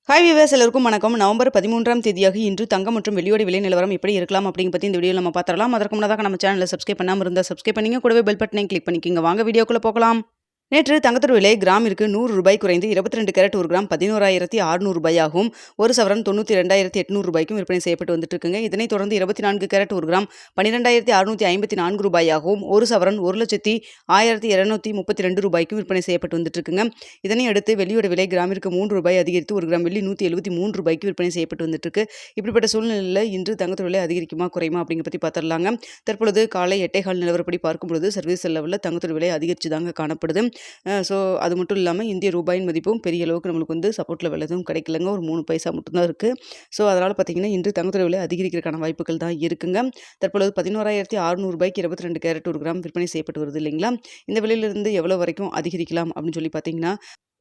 Hi viewers எல்லாருக்கும் வணக்கம். November 13ஆம் தேதியாக இன்று தங்கம் மற்றும் வெள்ளியோட விலை நிலவரம் எப்படி இருக்கலாம் அப்படிங்க பற்றி இந்த வீடியோவில் நம்ம பார்த்துடலாம். அதற்கு முன்னதாக நம்ம சேனலை சப்ஸ்கிரைப் பண்ணாமல் இருந்தால் சப்ஸ்கிரைப் பண்ணிங்க, கூடவே பெல் பட்டனையும் கிளிக் பண்ணிக்கிங்க. வாங்க வீடியோக்குள்ளே போகலாம். நேற்று தங்கத்தோட விலை கிராமிற்கு 100 ரூபாய் குறைந்து 22 கேரட் ஒரு கிராம் 11,600 ரூபாயாகவும், ஒரு சவரன் 92,800 ரூபாய்க்கும் விற்பனை செய்யப்பட்டு வந்துட்டு இருக்குங்க. இதனைத் தொடர்ந்து 24 கேரட் ஒரு கிராம் 12,654 ரூபாயாகவும், ஒரு சவரன் 1,01,232 ரூபாய்க்கும் விற்பனை செய்யப்பட்டு வந்துட்டு இருக்குங்க. இதனை அடுத்து வெள்ளியோட விலை கிராமிற்கு 3 ரூபாய் அதிகரித்து ஒரு கிராம் வெள்ளி 173 ரூபாய்க்கு விற்பனை செய்யப்பட்டு வந்துட்டு இருக்கு. இப்படிப்பட்ட சூழ்நிலையில் இன்று தங்கத்தோட விலை அதிகரிக்குமா குறையுமா அப்படிங்க பற்றி பார்த்துடலாங்க. தற்பொழுது காலை 8:15 நிலவரப்படி பார்க்கும்பொழுது சர்வீஸ் லெவலில் தங்கத்தோட விலை அதிகரிச்சு தாங்க காணப்படுது. ஸோ அது மட்டும் இல்லாமல் இந்திய ரூபாயின் மதிப்பும் பெரிய அளவுக்கு நம்மளுக்கு வந்து சப்போர்ட் லெவல் எதுவும் கிடைக்கலங்க. ஒரு 3 பைசா மட்டும்தான் இருக்குது. ஸோ அதனால் பார்த்தீங்கன்னா இன்று தங்கத்தோட விலை அதிகரிக்கிறதுக்கான வாய்ப்புகள் தான் இருக்குங்க. தற்பொழுது 11,600 ரூபாய்க்கு 22 கேரட் ஒரு கிராம் விற்பனை செய்யப்பட்டு வருது இல்லைங்களா. இந்த விலையிலிருந்து எவ்வளோ வரைக்கும் அதிகரிக்கலாம் அப்படின்னு சொல்லி பார்த்தீங்கன்னா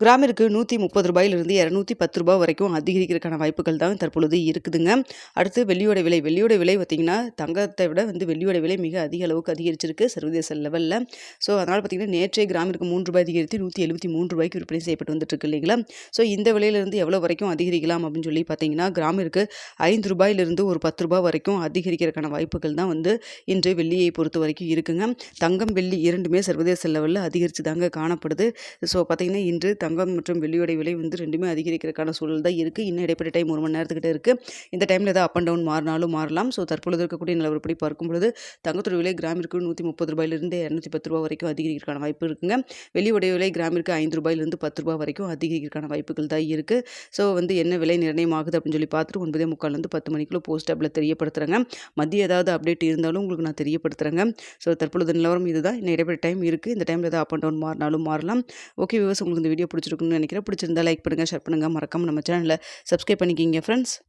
கிராமிற்கு 130 ரூபாயிலிருந்து 210 ரூபாய் வரைக்கும் அதிகரிக்கிறதுக்கான வாய்ப்புகள் தான் தற்பொழுது இருக்குதுங்க. அடுத்து வெள்ளியோட விலை பார்த்தீங்கன்னா தங்கத்தை விட வந்து வெள்ளியோட விலை மிக அதிக அளவுக்கு அதிகரிச்சிருக்கு சர்வதேச லெவலில். ஸோ அதனால் பார்த்தீங்கன்னா நேற்றே கிராமிற்கு 3 ரூபாய் அதிகரித்து 173 ரூபாய்க்கு விற்பனை செய்யப்பட்டு வந்துட்டு இருக்கு இல்லைங்களா. ஸோ இந்த விலையிலிருந்து எவ்வளோ வரைக்கும் அதிகரிக்கலாம் அப்படின்னு சொல்லி பார்த்தீங்கன்னா கிராமிற்கு 5 ரூபாயிலிருந்து ஒரு 10 ரூபாய் வரைக்கும் அதிகரிக்கிறதுக்கான வாய்ப்புகள் தான் வந்து இன்று வெள்ளியை பொறுத்த வரைக்கும் இருக்குங்க. தங்கம் வெள்ளி இரண்டுமே சர்வதேச லெவலில் அதிகரித்து தாங்க காணப்படுது. ஸோ பார்த்தீங்கன்னா இன்று தங்கம் மற்றும் வெள்ளியோட விலை வந்து ரெண்டுமே அதிகரிக்கிறதுக்கான சூழல் தான் இருக்குது. இன்னும் இடைப்பட்ட டைம் 1 மணி நேரத்துக்கிட்ட இருக்குது. இந்த டைமில் ஏதாவது அப் அண்ட் டவுன் மாறினாலும் மாறலாம். ஸோ தற்பொழுது இருக்கக்கூடிய நிலவரப்படி பார்க்கும்பொழுது தங்கத்தோட விலை கிராமிற்கு 130 ரூபாயிலிருந்து 210 ரூபாய் வரைக்கும் அதிகரிக்கிறதுக்கான வாய்ப்பு இருக்குங்க. வெள்ளியோட விலை கிராமிற்கு 5 ரூபாயிலிருந்து 10 ரூபாய் வரைக்கும் அதிகரிக்கிறதுக்கான வாய்ப்புகள் தான் இருக்குது. ஸோ வந்து என்ன விலை நிர்ணயம் ஆகுது அப்படின்னு சொல்லி பார்த்துட்டு 9:45 10 மணிக்குள்ள போஸ்ட் டேப்பில் தெரியப்படுத்துகிறேங்க. மதியம் ஏதாவது அப்டேட் இருந்தாலும் உங்களுக்கு நான் தெரியப்படுத்துகிறேங்க. ஸோ தற்பொழுது நிலவரம் இதுதான். இன்னும் இடைப்பட்ட டைம் இருக்குது. இந்த டைமில் ஏதாவது அப் அண்ட் டவுன் மாறினாலும் மாறலாம். ஓகே வியூவர்ஸ், உங்களுக்கு இந்த வீடியோ பிடிச்சிருக்குன்னு நினைக்கிறேன். பிடிச்சிருந்தா லைக் பண்ணுங்கள், ஷேர் பண்ணுங்கள், மறக்காம நம்ம சேனலை சப்ஸ்கிரைப் பண்ணிக்கிங்க ஃப்ரெண்ட்ஸ்.